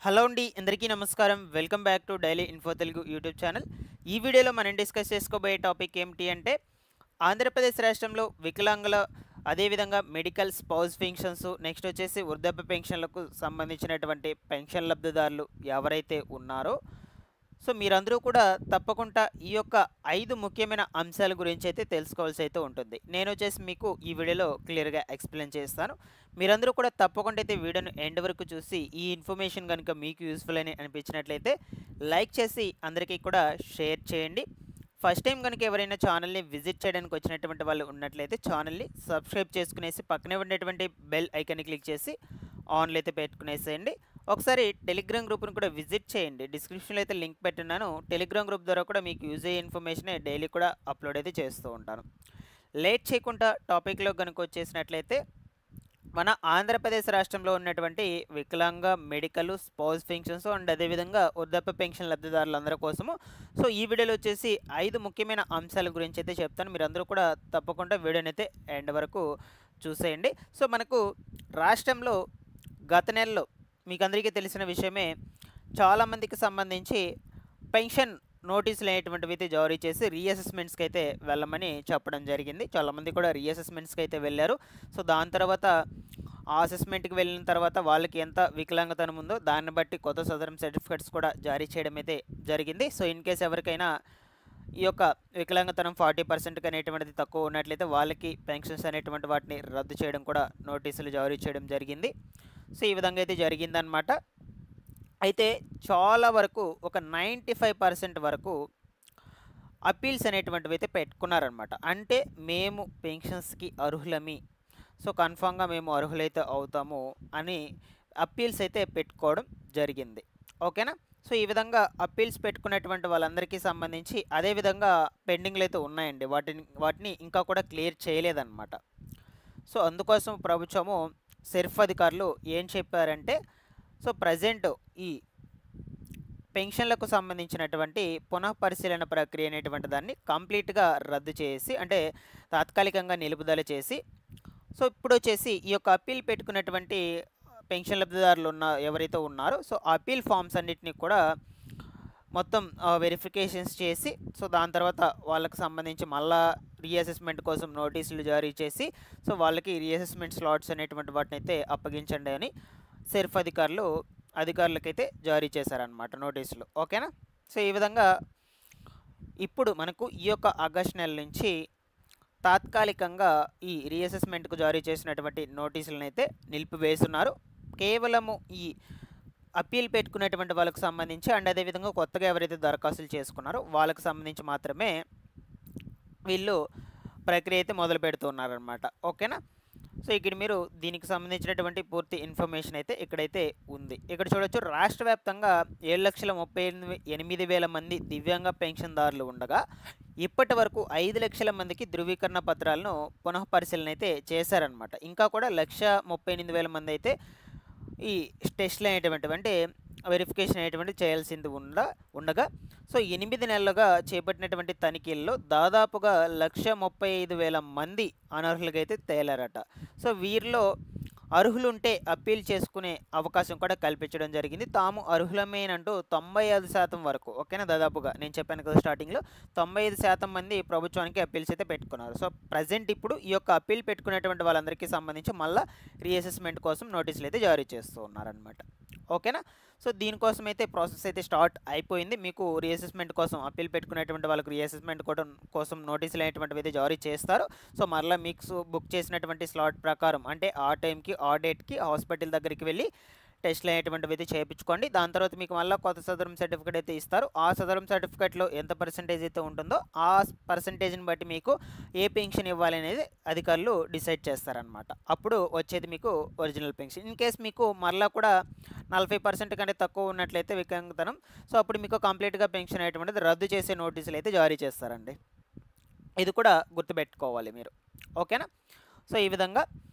Hello అండి, అందరికీ నమస్కారం. Welcome back to daily info Telugu YouTube channel. ఈ వీడియోలో మనం డిస్కస్ చేసుకోబోయే టాపిక్ ఏమిటి అంటే ఆంధ్రప్రదేశ్ రాష్ట్రంలో వికలాంగుల అదేవిధంగా మెడికల్ స్పౌస్ పెన్షన్స్ నెక్స్ట్ వచ్చేసి వృద్ధాప్య పెన్షన్లకు సంబంధించినటువంటి పెన్షన్ లబ్ధిదారులు ఎవరైతే ఉన్నారో సో మీరందరూ కూడా తప్పకుండా ఈ యొక్క 5 ముఖ్యమైన అంశాల గురించి అయితే తెలుసుకోవాల్సి అయితే ఉంటుంది. నేను వచ్చేసి మీకు ఈ వీడియోలో క్లియర్గా ఎక్స్ప్లెయిన్ చేస్తాను. మీరందరూ కూడా తప్పకుండా అయితే వీడియోను ఎండ్ వరకు చూసి ఈ ఇన్ఫర్మేషన్ కనుక మీకు యూస్ఫుల్ అని అనిపించినట్లయితే లైక్ చేసి అందరికీ కూడా షేర్ చేయండి. ఫస్ట్ టైం కనుక ఎవరైనా ఛానల్ని విజిట్ చేయడానికి వచ్చినటువంటి వాళ్ళు ఉన్నట్లయితే ఛానల్ని సబ్స్క్రైబ్ చేసుకునేసి పక్కనే ఉండేటువంటి బెల్ ఐకాన్ని క్లిక్ చేసి ఆన్లో అయితే పెట్టుకునేసేయండి. ఒకసారి టెలిగ్రామ్ గ్రూప్ని కూడా విజిట్ చేయండి. డిస్క్రిప్షన్లో అయితే లింక్ పెట్టున్నాను. టెలిగ్రామ్ గ్రూప్ ద్వారా కూడా మీకు యూజ్ అయ్యే ఇన్ఫర్మేషన్ డైలీ కూడా అప్లోడ్ అయితే చేస్తూ ఉంటాను. లేట్ చేయకుండా టాపిక్లో కనుక వచ్చేసినట్లయితే మన ఆంధ్రప్రదేశ్ రాష్ట్రంలో ఉన్నటువంటి వికలాంగ మెడికల్ స్పౌస్ పెన్షన్స్ అండ్ అదేవిధంగా వృద్ధాప్య పెన్షన్ లబ్ధిదారులందరి కోసము సో ఈ వీడియోలో వచ్చేసి 5 ముఖ్యమైన అంశాల గురించి అయితే చెప్తాను. మీరందరూ కూడా తప్పకుండా వీడియోని అయితే ఎండ్ వరకు చూసేయండి. సో మనకు రాష్ట్రంలో గత నెలలో మీకు అందరికీ తెలిసిన విషయమే, చాలామందికి సంబంధించి పెన్షన్ నోటీసులు అనేటువంటివి అయితే జారీ చేసి రీఅసెస్మెంట్స్కి అయితే వెళ్ళమని చెప్పడం జరిగింది. చాలామంది కూడా రీఅసెస్మెంట్స్కి అయితే వెళ్ళారు. సో దాని తర్వాత ఆ అసెస్మెంట్కి వెళ్ళిన తర్వాత వాళ్ళకి ఎంత వికలాంగతనం ఉందో దాన్ని బట్టి కొత్త సదరం సర్టిఫికెట్స్ కూడా జారీ చేయడం అయితే జరిగింది. సో ఇన్ కేస్ ఎవరికైనా ఈ యొక్క వికలాంగతనం 40% అనేటువంటిది తక్కువ ఉన్నట్లయితే వాళ్ళకి పెన్షన్స్ అనేటువంటి వాటిని రద్దు చేయడం కూడా నోటీసులు జారీ చేయడం జరిగింది. సో ఈ విధంగా అయితే జరిగిందనమాట. అయితే చాలా వరకు ఒక 95% వరకు అప్పీల్స్ అనేటువంటివి అయితే పెట్టుకున్నారనమాట. అంటే మేము పెన్షన్స్కి అర్హులమి, సో కన్ఫామ్గా మేము అర్హులైతే అవుతాము అని అప్పీల్స్ అయితే పెట్టుకోవడం జరిగింది. ఓకేనా. సో ఈ విధంగా అప్పీల్స్ పెట్టుకున్నటువంటి వాళ్ళందరికీ సంబంధించి అదేవిధంగా పెండింగ్లు అయితే ఉన్నాయండి. వాటిని ఇంకా కూడా క్లియర్ చేయలేదన్నమాట. సో అందుకోసం ప్రభుత్వము సెర్ఫ్ అధికారులు ఏం చెప్పారంటే, సో ప్రజెంట్ ఈ పెన్షన్లకు సంబంధించినటువంటి పునఃపరిశీలన ప్రక్రియ అనేటువంటి దాన్ని కంప్లీట్గా రద్దు చేసి అంటే తాత్కాలికంగా నిలుపుదల చేసి సో ఇప్పుడు వచ్చేసి ఈ యొక్క అప్పీల్ పెట్టుకున్నటువంటి పెన్షన్ లబ్ధిదారులు ఎవరైతే ఉన్నారో సో అప్పీల్ ఫామ్స్ అన్నిటిని కూడా మొత్తం వెరిఫికేషన్స్ చేసి సో దాని తర్వాత వాళ్ళకి సంబంధించి మళ్ళా రీఅసెస్మెంట్ కోసం నోటీసులు జారీ చేసి సో వాళ్ళకి రీఅసెస్మెంట్ స్లాట్స్ అనేటువంటి వాటిని అయితే అప్పగించండి అని సెర్ఫ్ అధికారులకైతే జారీ చేశారనమాట నోటీసులు. ఓకేనా. సో ఈ విధంగా ఇప్పుడు మనకు ఈ యొక్క ఆగస్టు నెల నుంచి తాత్కాలికంగా ఈ రీఅసెస్మెంట్కు జారీ చేసినటువంటి నోటీసులను అయితే నిలిపివేస్తున్నారు. కేవలము ఈ అప్పీల్ పెట్టుకునేటువంటి వాళ్ళకి సంబంధించి అండ్ అదేవిధంగా కొత్తగా ఎవరైతే దరఖాస్తులు చేసుకున్నారో వాళ్ళకి సంబంధించి మాత్రమే వీళ్ళు ప్రక్రియ అయితే మొదలు పెడుతున్నారనమాట. ఓకేనా. సో ఇక్కడ మీరు దీనికి సంబంధించినటువంటి పూర్తి ఇన్ఫర్మేషన్ అయితే ఇక్కడైతే ఉంది. ఇక్కడ చూడొచ్చు, రాష్ట్ర వ్యాప్తంగా 7,38,000 మంది దివ్యాంగ పెన్షన్దారులు ఉండగా ఇప్పటి వరకు 5 లక్షల మందికి ధృవీకరణ పత్రాలను పునఃపరిశీలన అయితే చేశారనమాట. ఇంకా కూడా 1,38,000 మంది అయితే ఈ టెస్ట్లు అనేటువంటివి అంటే వెరిఫికేషన్ అనేటువంటి చేయాల్సింది ఉండగా సో 8 నెలలుగా చేపట్టినటువంటి తనిఖీల్లో దాదాపుగా 1,35,000 మంది అనర్హులుగా అయితే తేలారట. సో వీరిలో అర్హులుంటే అప్పీల్ చేసుకునే అవకాశం కూడా కల్పించడం జరిగింది. తాము అర్హులమేనంటూ 95% వరకు, ఓకేనా, దాదాపుగా నేను చెప్పాను కదా స్టార్టింగ్లో 95% మంది ప్రభుత్వానికి అప్పీల్స్ అయితే పెట్టుకున్నారు. సో ప్రజెంట్ ఇప్పుడు ఈ యొక్క అప్పీల్ పెట్టుకునేటువంటి వాళ్ళందరికీ సంబంధించి మళ్ళీ రీఅసెస్మెంట్ కోసం నోటీసులు అయితే జారీ చేస్తూ ఉన్నారనమాట. ఓకేనా. సో దీనికోసం అయితే ప్రాసెస్ అయితే స్టార్ట్ అయిపోయింది. మీకు రీఅసెస్మెంట్ కోసం అప్పీల్ పెట్టుకునేటువంటి వాళ్ళకు రీఅసెస్మెంట్ కోసం నోటీసులు అనేటువంటివి అయితే జారీ చేస్తారు. సో మరలా మీకు బుక్ చేసినటువంటి స్లాట్ ప్రకారం అంటే ఆ టైంకి ఆ డేట్కి హాస్పిటల్ దగ్గరికి వెళ్ళి టెస్ట్లు అనేటువంటివి అయితే చేయించుకోండి. దాని తర్వాత మీకు మళ్ళీ కొత్త సదరం సర్టిఫికేట్ అయితే ఇస్తారు. ఆ సదరం సర్టిఫికేట్లో ఎంత పర్సంటేజ్ అయితే ఉంటుందో ఆ పర్సంటేజ్ని బట్టి మీకు ఏ పెన్షన్ ఇవ్వాలి అనేది అధికారులు డిసైడ్ చేస్తారనమాట. అప్పుడు వచ్చేది మీకు ఒరిజినల్ పెన్షన్. ఇన్ కేస్ మీకు మరలా కూడా 40% కంటే తక్కువ ఉన్నట్లయితే వికలాంగతనం, సో అప్పుడు మీకు కంప్లీట్గా పెన్షన్ అనేటువంటిది రద్దు చేసే నోటీసులు అయితే జారీ చేస్తారండి. ఇది కూడా గుర్తుపెట్టుకోవాలి మీరు. ఓకేనా. సో ఈ విధంగా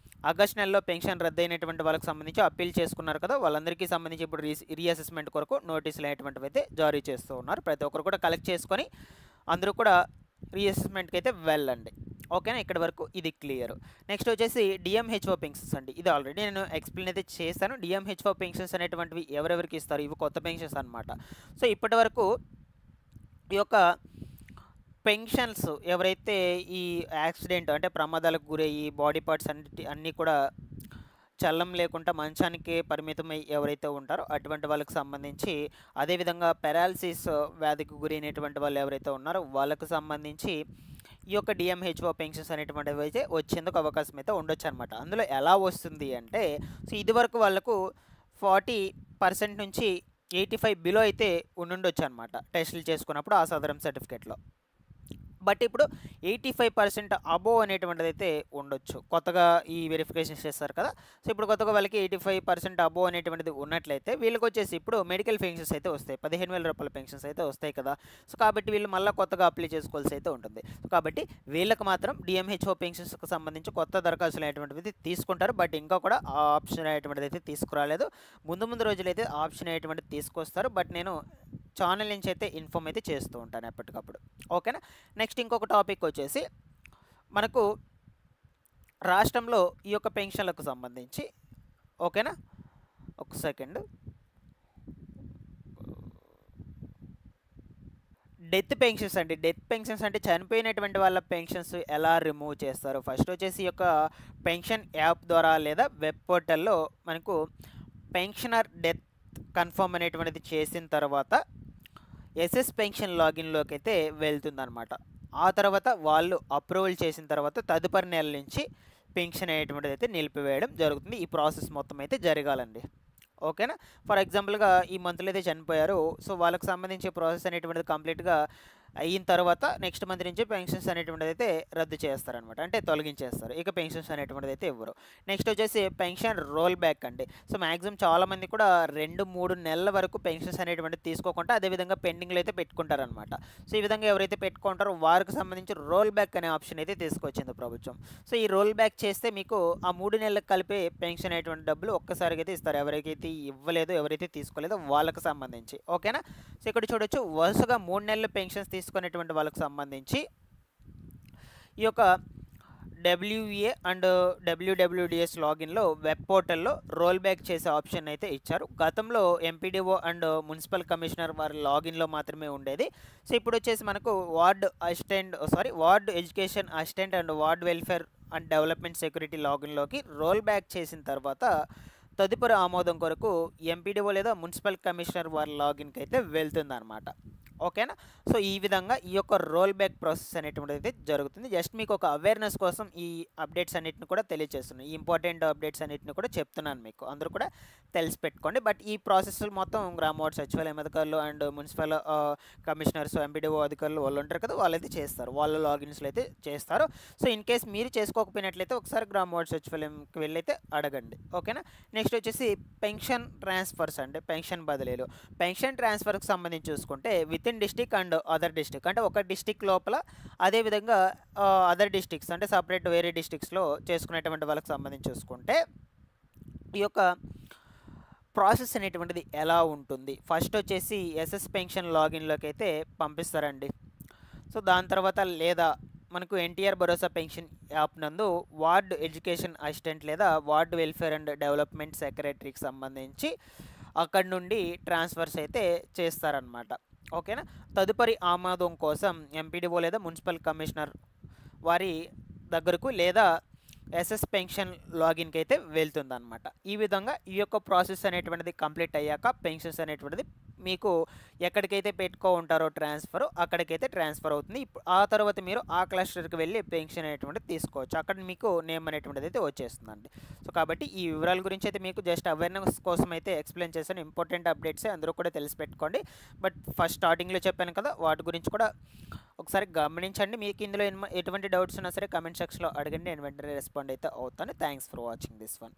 ఆగస్టు నెలలో పెన్షన్ రద్దయినటువంటి వాళ్ళకి సంబంధించి అప్పీల్ చేసుకున్నారు కదా, వాళ్ళందరికీ సంబంధించి ఇప్పుడు రీఅసెస్మెంట్ కొరకు నోటీసులు అనేటువంటివి అయితే జారీ చేస్తూ ఉన్నారు. ప్రతి ఒక్కరు కూడా కలెక్ట్ చేసుకొని అందరూ కూడా రీఅసెస్మెంట్కి అయితే వెళ్ళండి. ఓకేనా, ఇక్కడ వరకు ఇది క్లియర్. నెక్స్ట్ వచ్చేసి డిఎంహెచ్ఓ పెన్షన్స్ అండి. ఇది ఆల్రెడీ నేను ఎక్స్ప్లెయిన్ అయితే చేశాను. డిఎంహెచ్ఓ పెన్షన్స్ అనేటువంటివి ఎవరెవరికి ఇస్తారు, ఇవి కొత్త పెన్షన్స్ అనమాట. సో ఇప్పటి వరకు ఈ యొక్క పెన్షన్స్ ఎవరైతే ఈ యాక్సిడెంట్ అంటే ప్రమాదాలకు గురయ్యి బాడీ పార్ట్స్ అన్నీ కూడా చల్లం లేకుండా మంచానికి పరిమితమై ఎవరైతే ఉంటారో అటువంటి వాళ్ళకి సంబంధించి, అదేవిధంగా పెరాలసిస్ వ్యాధికి గురైనటువంటి వాళ్ళు ఎవరైతే ఉన్నారో వాళ్ళకు సంబంధించి ఈ యొక్క డిఎంహెచ్ఓ పెన్షన్స్ అనేటువంటివి అయితే వచ్చేందుకు అవకాశం అయితే ఉండొచ్చు అనమాట. అందులో ఎలా వస్తుంది అంటే, సో ఇదివరకు వాళ్ళకు 40% నుంచి 85 బిలో అయితే ఉండుండొచ్చు అనమాట టెస్టులు చేసుకున్నప్పుడు ఆ సదరం సర్టిఫికేట్లో. బట్ ఇప్పుడు 85% అబోవ్ అనేటువంటిది అయితే ఉండొచ్చు. కొత్తగా ఈ వెరిఫికేషన్ చేస్తారు కదా, సో ఇప్పుడు కొత్తగా వాళ్ళకి 85% అబోవ్ అనేటువంటిది ఉన్నట్లయితే వీళ్ళకి వచ్చేసి ఇప్పుడు మెడికల్ పెన్షన్స్ అయితే వస్తాయి. 15,000 రూపాయల పెన్షన్స్ అయితే వస్తాయి కదా. సో కాబట్టి వీళ్ళు మళ్ళీ కొత్తగా అప్లై చేసుకోవాల్సి అయితే ఉంటుంది. సో కాబట్టి వీళ్ళకి మాత్రం డిఎంహెచ్ఓ పెన్షన్స్కి సంబంధించి కొత్త దరఖాస్తులు అనేటువంటిది తీసుకుంటారు. బట్ ఇంకా కూడా ఆ ఆప్షన్ అనేటువంటిది అయితే తీసుకురాలేదు. ముందు రోజులైతే ఆప్షన్ అనేటువంటిది తీసుకొస్తారు. బట్ నేను ఛానల్ నుంచి అయితే ఇన్ఫామ్ అయితే చేస్తూ ఉంటాను ఎప్పటికప్పుడు. ఓకేనా. నెక్స్ట్ ఇంకొక టాపిక్ వచ్చేసి మనకు రాష్ట్రంలో ఈ యొక్క పెన్షన్లకు సంబంధించి, ఓకేనా, ఒక సెకండ్, డెత్ పెన్షన్స్ అండి. డెత్ పెన్షన్స్ అంటే చనిపోయినటువంటి వాళ్ళ పెన్షన్స్ ఎలా రిమూవ్ చేస్తారు. ఫస్ట్ వచ్చేసి ఈ యొక్క పెన్షన్ యాప్ ద్వారా లేదా వెబ్ పోర్టల్లో మనకు పెన్షనర్ డెత్ కన్ఫర్మ్ అనేటువంటిది చేసిన తర్వాత ఎస్ఎస్ పెన్షన్ లాగిన్లోకి అయితే వెళ్తుందన్నమాట. ఆ తర్వాత వాళ్ళు అప్రూవల్ చేసిన తర్వాత తదుపరి నెల నుంచి పెన్షన్ అనేటువంటిది అయితే నిలిపివేయడం జరుగుతుంది. ఈ ప్రాసెస్ మొత్తం అయితే జరగాలండి. ఓకేనా. ఫర్ ఎగ్జాంపుల్గా ఈ మంత్లో అయితే చనిపోయారు, సో వాళ్ళకి సంబంధించి ప్రాసెస్ అనేటువంటిది కంప్లీట్గా అయిన తర్వాత నెక్స్ట్ మంత్ నుంచి పెన్షన్స్ అనేటువంటిది అయితే రద్దు చేస్తారనమాట, అంటే తొలగించేస్తారు. ఇక పెన్షన్స్ అనేటువంటిది అయితే ఇవ్వరు. నెక్స్ట్ వచ్చేసి పెన్షన్ రోల్ బ్యాక్ అండి. సో మ్యాక్సిమం చాలామంది కూడా 2-3 నెలల వరకు పెన్షన్స్ అనేటువంటిది తీసుకోకుండా అదేవిధంగా పెండింగ్లో అయితే పెట్టుకుంటారనమాట. సో ఈ విధంగా ఎవరైతే పెట్టుకుంటారో వారికి సంబంధించి రోల్ బ్యాక్ అనే ఆప్షన్ అయితే తీసుకొచ్చింది ప్రభుత్వం. సో ఈ రోల్ బ్యాక్ చేస్తే మీకు ఆ 3 నెలలకు కలిపి పెన్షన్ అనేటువంటి డబ్బులు ఒక్కసారిగా అయితే ఇస్తారు, ఎవరికైతే ఇవ్వలేదో ఎవరైతే తీసుకోలేదో వాళ్ళకి సంబంధించి. ఓకేనా. సో ఇక్కడ చూడొచ్చు, వరుసగా 3 నెలల పెన్షన్స్ తీసుకునేటువంటి వాళ్ళకి సంబంధించి ఈ యొక్క డబ్ల్యూఏ అండ్ డబ్ల్యూడబ్ల్యూడిఎస్ లాగిన్లో వెబ్ పోర్టల్లో రోల్ బ్యాక్ చేసే ఆప్షన్ అయితే ఇచ్చారు. గతంలో ఎంపీడీఓ అండ్ మున్సిపల్ కమిషనర్ వారి లాగిన్లో మాత్రమే ఉండేది. సో ఇప్పుడు వచ్చేసి మనకు ward education assistant and ward welfare and development security లాగిన్లోకి రోల్ బ్యాక్ చేసిన తర్వాత తదుపరి ఆమోదం కొరకు ఎంపీడీఓ లేదా మున్సిపల్ కమిషనర్ వారి లాగిన్కి అయితే వెళ్తుందన్నమాట. ఓకేనా. సో ఈ విధంగా ఈ యొక్క రోల్ బ్యాక్ ప్రాసెస్ అనేటువంటిది అయితే జరుగుతుంది. జస్ట్ మీకు ఒక అవేర్నెస్ కోసం ఈ అప్డేట్స్ అన్నిటిని కూడా తెలియజేస్తున్నాను. ఈ ఇంపార్టెంట్ అప్డేట్స్ అన్నిటిని కూడా చెప్తున్నాను, మీకు అందరూ కూడా తెలిసి పెట్టుకోండి. బట్ ఈ ప్రాసెస్ మొత్తం గ్రామ వార్డ్ సచివాలయం అధికారులు అండ్ మున్సిపల్ కమిషనర్స్ ఎంపీడీఓ అధికారులు వాళ్ళు ఉంటారు కదా, వాళ్ళైతే చేస్తారు, వాళ్ళ లాగిన్స్లో అయితే చేస్తారు. సో ఇన్ కేస్ మీరు చేసుకోకపోయినట్లయితే ఒకసారి గ్రామ వార్డ్ సచివాలయంకి వెళ్ళి అయితే అడగండి. ఓకేనా. నెక్స్ట్ వచ్చేసి పెన్షన్ ట్రాన్స్ఫర్స్ అండి, పెన్షన్ బదిలీలు. పెన్షన్ ట్రాన్స్ఫర్కి సంబంధించి చూసుకుంటే with in district and other district, అంటే ఒక డిస్టిక్ లోపల అదేవిధంగా అదర్ డిస్టిక్స్ అంటే సపరేట్ వేరే డిస్టిక్స్లో చేసుకునేటువంటి వాళ్ళకి సంబంధించి చూసుకుంటే ఈ యొక్క ప్రాసెస్ అనేటువంటిది ఎలా ఉంటుంది. ఫస్ట్ వచ్చేసి ఎస్ఎస్ పెన్షన్ లాగిన్లోకి అయితే పంపిస్తారండి. సో దాని తర్వాత లేదా మనకు ఎన్టీఆర్ భరోసా పెన్షన్ యాప్ నందు వార్డ్ ఎడ్యుకేషన్ అసిస్టెంట్ లేదా వార్డ్ వెల్ఫేర్ అండ్ డెవలప్మెంట్ సెక్రటరీకి సంబంధించి అక్కడి నుండి ట్రాన్స్ఫర్స్ అయితే చేస్తారనమాట. ఓకేనా. తదుపరి ఆమోదం కోసం ఎంపీడీఓ లేదా మున్సిపల్ కమిషనర్ వారి దగ్గరకు లేదా ఎస్ఎస్ పెన్షన్ లాగిన్కి అయితే వెళ్తుందన్నమాట. ఈ విధంగా ఈ యొక్క ప్రాసెస్ అనేటువంటిది కంప్లీట్ అయ్యాక పెన్షన్స్ అనేటువంటిది మీకు ఎక్కడికైతే పెట్టుకో ఉంటారో ట్రాన్స్ఫర్ అక్కడికైతే ట్రాన్స్ఫర్ అవుతుంది. ఆ తర్వాత మీరు ఆ క్లస్టర్కి వెళ్ళి పెన్షన్ అనేటువంటిది తీసుకోవచ్చు, అక్కడ మీకు నేమ్ అనేటువంటిది అయితే వచ్చేస్తుందండి. సో కాబట్టి ఈ వివరాల గురించి అయితే మీకు జస్ట్ అవేర్నెస్ కోసం అయితే ఎక్స్ప్లెయిన్ చేశాను. ఇంపార్టెంట్ అప్డేట్సే, అందరూ కూడా తెలిసి పెట్టుకోండి. బట్ ఫస్ట్ స్టార్టింగ్లో చెప్పాను కదా, వాటి గురించి కూడా ఒకసారి గమనించండి. మీకు ఇందులో ఎటువంటి డౌట్స్ ఉన్నా సరే కమెంట్ సెక్షన్లో అడగండి, నేను వెంటనే రెస్పాండ్ అయితే అవుతాను. Thanks for watching this one.